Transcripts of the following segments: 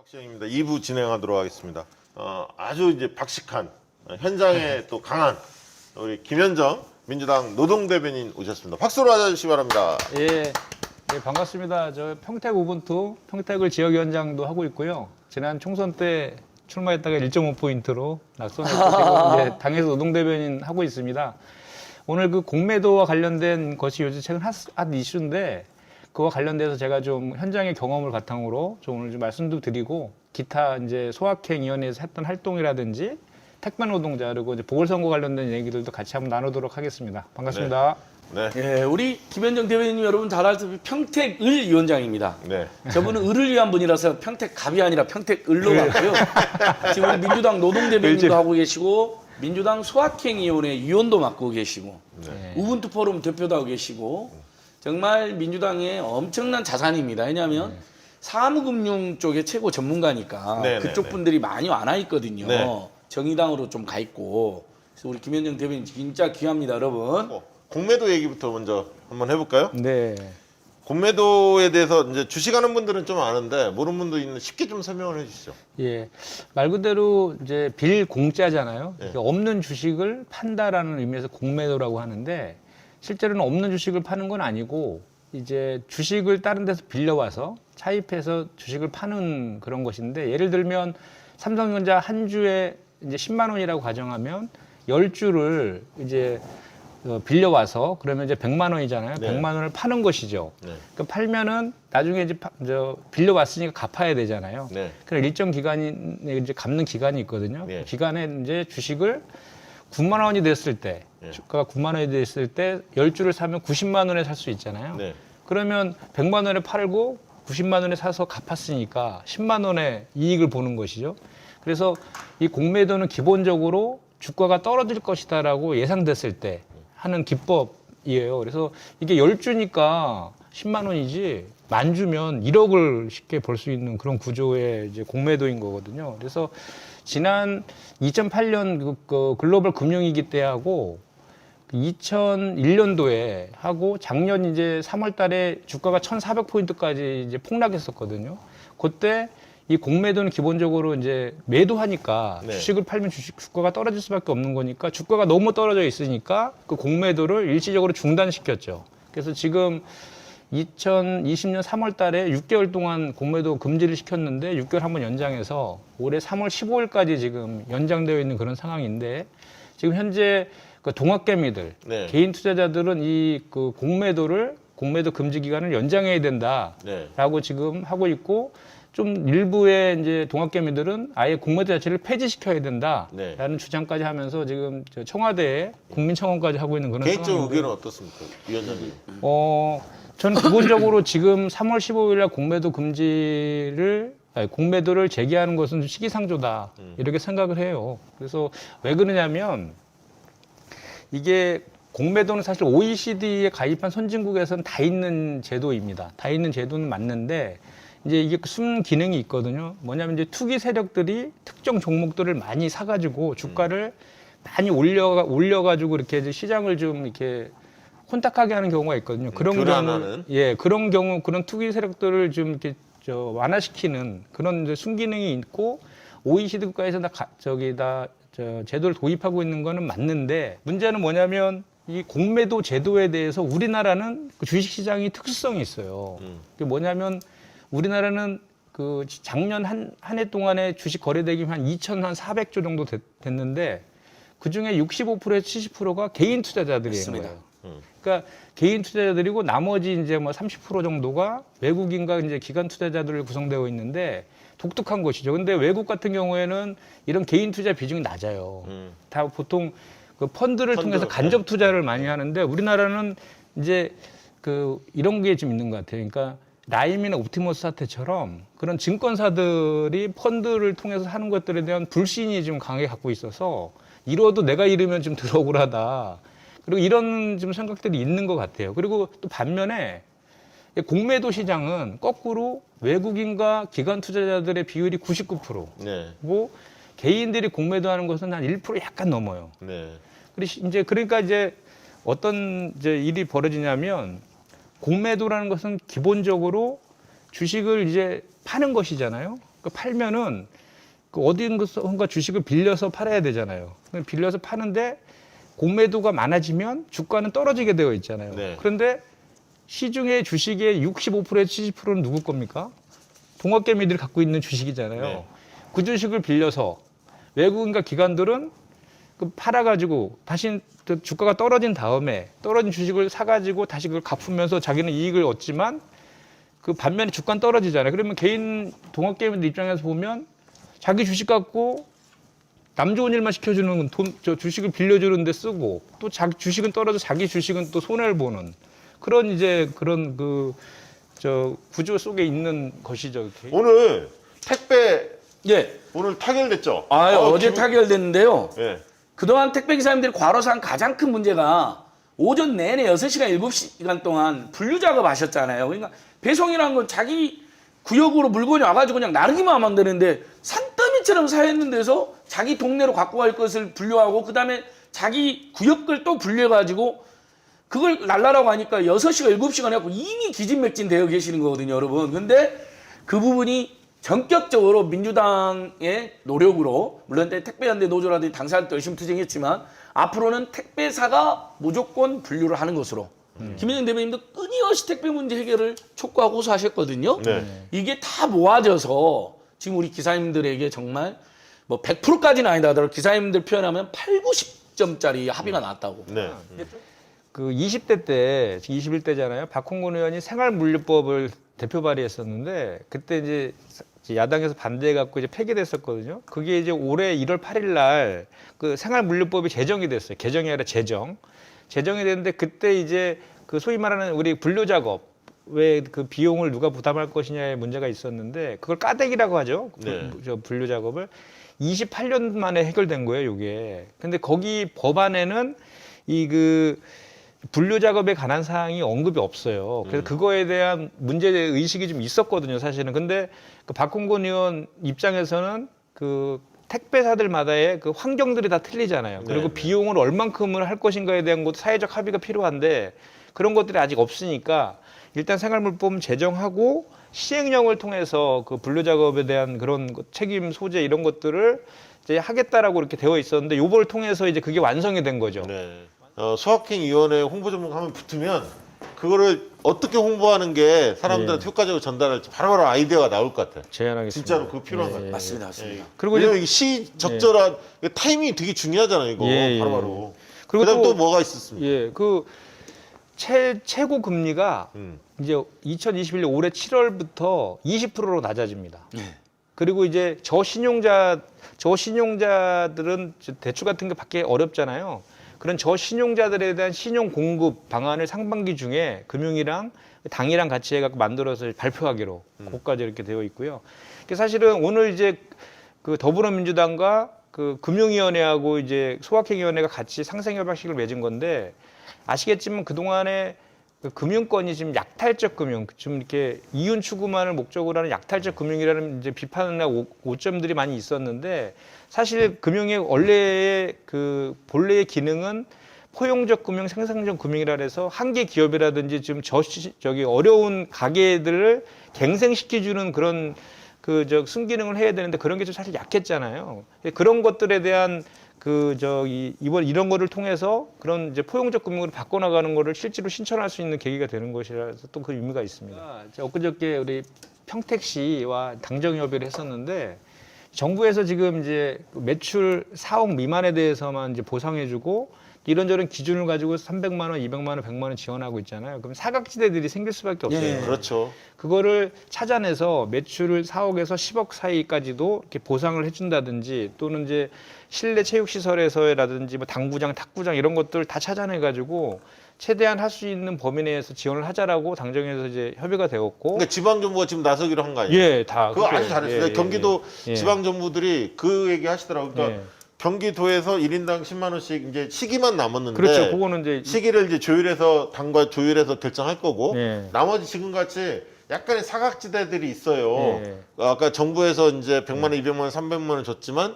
박시영입니다. 2부 진행하도록 하겠습니다. 아주 이제 박식한 현장에 또 강한 우리 김현정 민주당 노동대변인 오셨습니다. 박수로 맞아주시기 바랍니다. 예, 예, 반갑습니다. 저 평택 우분투 평택을 지역위원장도 하고 있고요. 지난 총선 때 출마했다가 1.5포인트로 낙선했고 지금 이제 당에서 노동대변인 하고 있습니다. 오늘 그 공매도와 관련된 것이 요즘 최근 핫 이슈인데 그와 관련돼서 제가 좀 현장의 경험을 바탕으로 좀 오늘 좀 말씀도 드리고 기타 이제 소확행위원회에서 했던 활동이라든지 택배 노동자 그리고 이제 보궐선거 관련된 얘기들도 같이 한번 나누도록 하겠습니다. 반갑습니다. 네. 예, 우리 김현정 대변인 여러분 잘 알다시피 평택을 위원장입니다. 네. 저분은 을을 위한 분이라서 평택갑이 아니라 평택을로 갔고요. 지금 우리 민주당 노동대변인도 하고 계시고 민주당 소확행위원회 위원도 맡고 계시고 우분투 포럼 대표도 하고 계시고 정말 민주당의 엄청난 자산입니다. 왜냐하면 사무금융 쪽에 최고 전문가니까 그쪽 분들이 많이 와 있거든요. 네. 정의당으로 좀 가 있고 그래서 우리 김현정 대변인 진짜 귀합니다, 여러분. 공매도 얘기부터 먼저 한번 해볼까요? 네. 공매도에 대해서 이제 주식하는 분들은 좀 아는데 모르는 분도 있는 쉽게 좀 설명을 해주시죠. 예, 말 그대로 이제 빌공짜잖아요. 네. 없는 주식을 판다라는 의미에서 공매도라고 하는데 실제로는 없는 주식을 파는 건 아니고 이제 주식을 다른 데서 빌려와서 차입해서 주식을 파는 그런 것인데 예를 들면 삼성전자 한 주에 이제 10만 원이라고 가정하면 10주를 이제 빌려와서 그러면 이제 100만 원이잖아요. 네. 100만 원을 파는 것이죠. 네. 그러니까 팔면은 나중에 이제 빌려왔으니까 갚아야 되잖아요. 네. 그래서 일정 기간이 이제 갚는 기간이 있거든요. 네. 그 기간에 이제 주식을 9만 원이 됐을 때, 네. 주가가 9만 원이 됐을 때 10주를 사면 90만 원에 살 수 있잖아요. 네. 그러면 100만 원에 팔고 90만 원에 사서 갚았으니까 10만 원의 이익을 보는 것이죠. 그래서 이 공매도는 기본적으로 주가가 떨어질 것이다라고 예상됐을 때 하는 기법이에요. 그래서 이게 10주니까 10만 원이지 만 주면 1억을 쉽게 벌 수 있는 그런 구조의 이제 공매도인 거거든요. 그래서 지난 2008년 그 글로벌 금융위기 때하고 2001년도에 하고 작년 이제 3월 달에 주가가 1,400포인트까지 이제 폭락했었거든요. 그때 이 공매도는 기본적으로 이제 매도하니까 네. 주식을 팔면 주가가 떨어질 수밖에 없는 거니까 주가가 너무 떨어져 있으니까 그 공매도를 일시적으로 중단시켰죠. 그래서 지금 2020년 3월 달에 6개월 동안 공매도 금지를 시켰는데 6개월 한번 연장해서 올해 3월 15일까지 지금 연장되어 있는 그런 상황인데 지금 현재 그 동학개미들 네. 개인 투자자들은 이 그 공매도 금지 기간을 연장해야 된다라고 네. 지금 하고 있고 좀 일부의 이제 동학개미들은 아예 공매도 자체를 폐지시켜야 된다라는 네. 주장까지 하면서 지금 저 청와대에 국민청원까지 하고 있는 그런 개인적 상황인데 의견은 어떻습니까, 위원장님? 저는 기본적으로 지금 3월 15일 날 공매도를 제기하는 것은 좀 시기상조다 이렇게 생각을 해요. 그래서 왜 그러냐면 이게 공매도는 사실 OECD에 가입한 선진국에서는 다 있는 제도입니다. 다 있는 제도는 맞는데 이제 이게 숨 기능이 있거든요. 뭐냐면 이제 투기 세력들이 특정 종목들을 많이 사가지고 주가를 많이 올려가지고 이렇게 이제 시장을 좀 이렇게 혼탁하게 하는 경우가 있거든요. 그런 교란하는? 그런 경우 그런 투기 세력들을 좀 이렇게 완화시키는 그런 이제 순기능이 있고 OECD 국가에서 제도를 도입하고 있는 거는 맞는데 문제는 뭐냐면 이 공매도 제도에 대해서 우리나라는 그 주식시장이 특수성이 있어요. 그게 뭐냐면 우리나라는 그 작년 한 해 동안에 주식 거래대금이 한 2,400조 정도 됐는데 그 중에 65%에서 70%가 개인 투자자들이에요. 맞습니다. 그러니까 개인 투자자들이고 나머지 이제 뭐 30% 정도가 외국인과 이제 기관 투자자들 구성되어 있는데 독특한 것이죠. 근데 외국 같은 경우에는 이런 개인 투자 비중이 낮아요. 다 보통 그 펀드를 통해서 간접 투자를 많이 하는데 우리나라는 이제 그 이런 게 좀 있는 것 같아요. 그러니까 라임이나 옵티머스 사태처럼 그런 증권사들이 펀드를 통해서 하는 것들에 대한 불신이 좀 강하게 갖고 있어서 이뤄도 내가 잃으면 좀 덜 억울하다. 그리고 이런 좀 생각들이 있는 것 같아요. 그리고 또 반면에 공매도 시장은 거꾸로 외국인과 기관 투자자들의 비율이 99%고 네. 개인들이 공매도하는 것은 한 1% 약간 넘어요. 네. 그러니까 이제 어떤 이제 일이 벌어지냐면 공매도라는 것은 기본적으로 주식을 이제 파는 것이잖아요. 그 팔면은 그 어딘가 주식을 빌려서 팔아야 되잖아요. 빌려서 파는데 공매도가 많아지면 주가는 떨어지게 되어 있잖아요. 네. 그런데 시중의 주식의 65%에서 70%는 누구 겁니까? 동학개미들이 갖고 있는 주식이잖아요. 네. 그 주식을 빌려서 외국인과 기관들은 그 팔아가지고 다시 또 주가가 떨어진 다음에 떨어진 주식을 사가지고 다시 그걸 갚으면서 자기는 이익을 얻지만 그 반면에 주가는 떨어지잖아요. 그러면 개인 동학개미들 입장에서 보면 자기 주식 갖고 남 좋은 일만 시켜주는 저 주식을 빌려주는데 쓰고 또 자기 주식은 떨어져 자기 주식은 또 손해를 보는 그런 이제 그런 저 구조 속에 있는 것이죠. 오늘 택배 예. 오늘 타결됐죠? 어제 기분- 타결됐는데요. 예. 그동안 택배 기사님들이 과로사한 가장 큰 문제가 오전 내내 6시간, 7시간 동안 분류 작업 하셨잖아요. 그러니까 배송이라는 건 자기 구역으로 물건이 와가지고 그냥 나르기만 하면 되는데 산더미처럼 쌓여있는 데서 자기 동네로 갖고 갈 것을 분류하고 그다음에 자기 구역을 또 분류해가지고 그걸 날라라고 하니까 6시간, 7시간 해갖고 이미 기진맥진 되어 계시는 거거든요, 여러분. 근데 그 부분이 전격적으로 민주당의 노력으로 물론 택배연대 노조라든지 당사자도 열심히 투쟁했지만 앞으로는 택배사가 무조건 분류를 하는 것으로 김현정 대변인도 끊임없이 택배 문제 해결을 촉구하고 호소하셨거든요. 네. 이게 다 모아져서 지금 우리 기사님들에게 정말 뭐 100%까지는 아니다 하더라도 기사님들 표현하면 8, 90점짜리 합의가 나왔다고. 네. 그 20대 때, 21대잖아요. 박홍근 의원이 생활물류법을 대표 발의했었는데 그때 이제 야당에서 반대해갖고 이제 폐기됐었거든요. 그게 이제 올해 1월 8일 날 그 생활물류법이 제정이 됐어요. 개정이 아니라 제정이 됐는데 그때 이제 그 소위 말하는 우리 분류 작업 왜 그 비용을 누가 부담할 것이냐의 문제가 있었는데 그걸 까대기라고 하죠. 네. 저 분류 작업을 28년 만에 해결된 거예요, 이게. 근데 거기 법안에는 이 그 분류 작업에 관한 사항이 언급이 없어요. 그래서 그거에 대한 문제 의식이 좀 있었거든요, 사실은. 근데 그 박홍근 의원 입장에서는 그 택배사들마다의 그 환경들이 다 틀리잖아요. 그리고 네. 비용을 얼만큼을 할 것인가에 대한 것도 사회적 합의가 필요한데 그런 것들이 아직 없으니까 일단 생활물법 제정하고 시행령을 통해서 그 분류 작업에 대한 그런 책임 소재 이런 것들을 이제 하겠다라고 이렇게 되어 있었는데 요걸 통해서 이제 그게 완성이 된 거죠. 네. 소확행위원회 홍보 전문가 하면 붙으면 그거를 어떻게 홍보하는 게 사람들한테 효과적으로 전달할지 바로바로 아이디어가 나올 것 같아요. 제안하겠습니다. 진짜로 그거 필요한 것 같아요. 맞습니다, 맞습니다. 그리고 왜냐면 이게 시적절한 타이밍이 되게 중요하잖아요, 이거. 예, 예. 바로바로. 그리고 그다음 또 뭐가 있었습니까? 예, 그 최고 금리가 이제 2021년 올해 7월부터 20%로 낮아집니다. 그리고 이제 저신용자들은 대출 같은 게 받기 어렵잖아요. 그런 저신용자들에 대한 신용 공급 방안을 상반기 중에 금융이랑 당이랑 같이 해갖고 만들어서 발표하기로 그것까지 이렇게 되어 있고요. 사실은 오늘 이제 그 더불어민주당과 그 금융위원회하고 이제 소확행위원회가 같이 상생협약식을 맺은 건데 아시겠지만 그동안에 그 금융권이 지금 약탈적 금융, 좀 이렇게 이윤 추구만을 목적으로 하는 약탈적 금융이라는 이제 비판이나 오점들이 많이 있었는데 사실 금융의 원래의 그 본래의 기능은 포용적 금융, 생산적 금융이라 해서 한계 기업이라든지 지금 저기 어려운 가게들을 갱생시켜주는 그런 순기능을 해야 되는데 그런 게 좀 사실 약했잖아요. 그런 것들에 대한 이번 이런 거를 통해서 그런 이제 포용적 금융으로 바꿔나가는 거를 실제로 실천할 수 있는 계기가 되는 것이라서 또 그 의미가 있습니다. 엊그저께 우리 평택시와 당정협의를 했었는데 정부에서 지금 이제 매출 4억 미만에 대해서만 이제 보상해주고 이런저런 기준을 가지고 300만 원, 200만 원, 100만 원 지원하고 있잖아요. 그럼 사각지대들이 생길 수밖에 없어요. 예. 그렇죠. 그거를 찾아내서 매출을 4억에서 10억 사이까지도 이렇게 보상을 해준다든지 또는 이제 실내 체육시설에서라든지 뭐 당구장, 탁구장 이런 것들 다 찾아내가지고 최대한 할 수 있는 범위 내에서 지원을 하자라고 당정에서 이제 협의가 되었고. 그러니까 지방정부가 지금 나서기로 한 거 아니에요? 예, 다. 그거 아주 잘했어요. 예, 경기도 예. 지방정부들이 그 얘기 하시더라고요. 그러니까 예. 경기도에서 1인당 10만 원씩 이제 시기만 남았는데 그렇죠. 그거는 이제 시기를 이제 당과 조율해서 결정할 거고 예. 나머지 지금 같이 약간의 사각지대들이 있어요. 예. 아까 정부에서 이제 100만 원, 200만 원, 300만 원 줬지만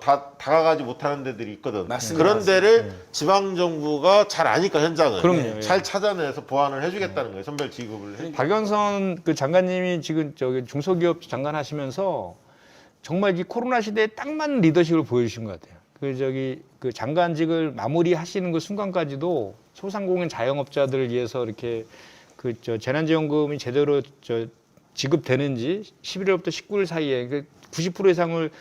다 다가가지 못하는 데들이 있거든. 맞습니다. 그런 데를 지방 정부가 잘 아니까 현장을 그럼요. 잘 찾아내서 보완을 해주겠다는 거예요. 선별 지급을 해. 박영선 그 장관님이 지금 저기 중소기업 장관 하시면서 정말 이 코로나 시대에 딱 맞는 리더십을 보여주신 것 같아요. 그 장관직을 마무리하시는 그 순간까지도 소상공인 자영업자들을 위해서 이렇게 재난지원금이 제대로 지급되는지 11월부터 19일 사이에 90% 이상을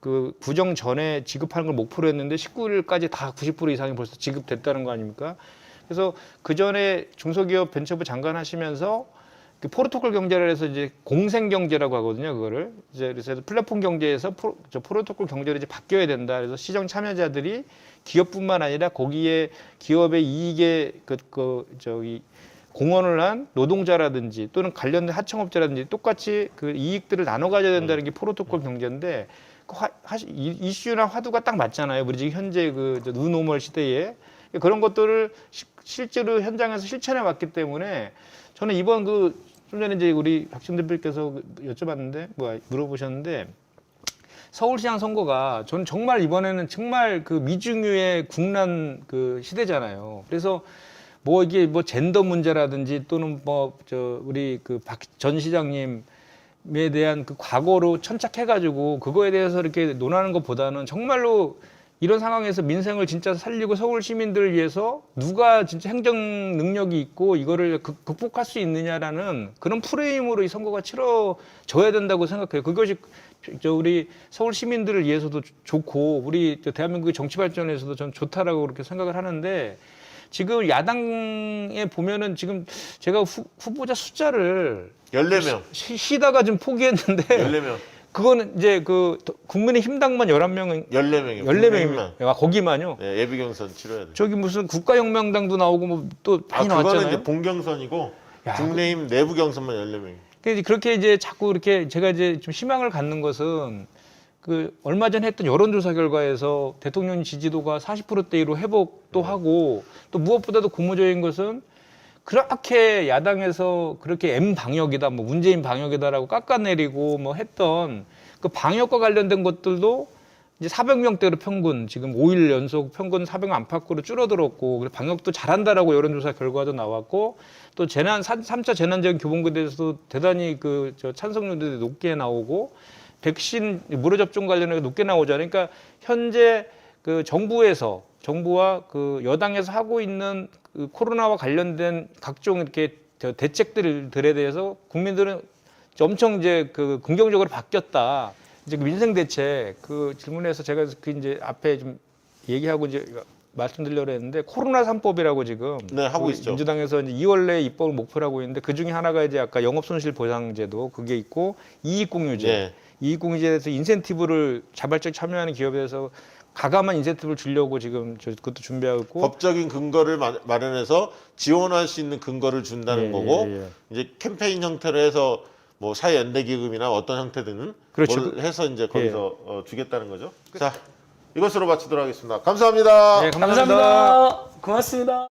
그 구정 전에 지급하는 걸 목표로 했는데 19일까지 다 90% 이상이 벌써 지급됐다는 거 아닙니까? 그래서 그 전에 중소기업 벤처부 장관 하시면서 그 포르토콜 경제를 해서 이제 공생 경제라고 하거든요, 그거를. 이제 그래서 플랫폼 경제에서 포르토콜 경제로 이제 바뀌어야 된다. 그래서 시정 참여자들이 기업뿐만 아니라 거기에 기업의 이익에 공헌을 한 노동자라든지 또는 관련된 하청업자라든지 똑같이 그 이익들을 나눠 가져야 된다는 게 포르토콜 경제인데 이슈나 화두가 딱 맞잖아요. 우리 지금 현재 그 뉴노멀 시대에 그런 것들을 실제로 현장에서 실천해 왔기 때문에 저는 이번 좀 전에 이제 우리 박진 대표께서 여쭤봤는데 물어보셨는데 서울시장 선거가 저는 정말 이번에는 정말 그 미중유의 국난 그 시대잖아요. 그래서 이게 젠더 문제라든지 또는 우리 그 박 전 시장님에 대한 그 과거로 천착해가지고 그거에 대해서 이렇게 논하는 것보다는 정말로 이런 상황에서 민생을 진짜 살리고 서울 시민들을 위해서 누가 진짜 행정 능력이 있고 이거를 극복할 수 있느냐라는 그런 프레임으로 이 선거가 치러져야 된다고 생각해요. 그것이 우리 서울 시민들을 위해서도 좋고 우리 대한민국의 정치 발전에서도 전 좋다라고 그렇게 생각을 하는데 지금 야당에 보면은 지금 제가 후보자 숫자를 14명. 쉬다가 좀 포기했는데 14명. 그거는 이제 국민의힘당만 11명은 14명이요. 14명입니다. 아, 거기만요? 네, 예비 경선 치러야 돼. 저기 무슨 국가혁명당도 나오고 또 많이 그거는 나왔잖아요. 이제 본경선이고 야, 국내힘 내부 경선만 14명. 그렇게 이제 자꾸 이렇게 제가 이제 좀 희망을 갖는 것은 얼마 전에 했던 여론조사 결과에서 대통령 지지도가 40%대로 회복도 하고 또 무엇보다도 고무적인 것은 그렇게 야당에서 그렇게 M 방역이다, 문재인 방역이다라고 깎아내리고 했던 그 방역과 관련된 것들도 이제 400명대로 평균 지금 5일 연속 평균 400명 안팎으로 줄어들었고 그래서 방역도 잘한다라고 여론조사 결과도 나왔고 또 3차 재난지원 교본부에 대해서도 대단히 찬성률도 높게 나오고 백신 무료 접종 관련해서 높게 나오잖아요. 그러니까 현재 정부와 여당에서 하고 있는 코로나와 관련된 각종 이렇게 대책들에 대해서 국민들은 엄청 이제 긍정적으로 바뀌었다. 이제 민생 대책 질문에서 제가 이제 앞에 좀 얘기하고 이제 말씀드리려고 했는데 코로나 3법이라고 지금 네, 하고 있죠. 민주당에서 이제 2월 내에 입법을 목표로 하고 있는데 그 중에 하나가 이제 아까 영업손실보상제도 그게 있고 이익공유제. 네. 이익공유제에 대해서 인센티브를 자발적 참여하는 기업에 대해서 가감한 인센티브를 주려고 지금 그것도 준비하고 있고 법적인 근거를 마련해서 지원할 수 있는 근거를 준다는 거고 이제 캠페인 형태로 해서 사회연대기금이나 어떤 형태든 그렇죠. 뭘 해서 이제 거기서 주겠다는 거죠. 자, 이것으로 마치도록 하겠습니다. 감사합니다. 네, 감사합니다. 고맙습니다.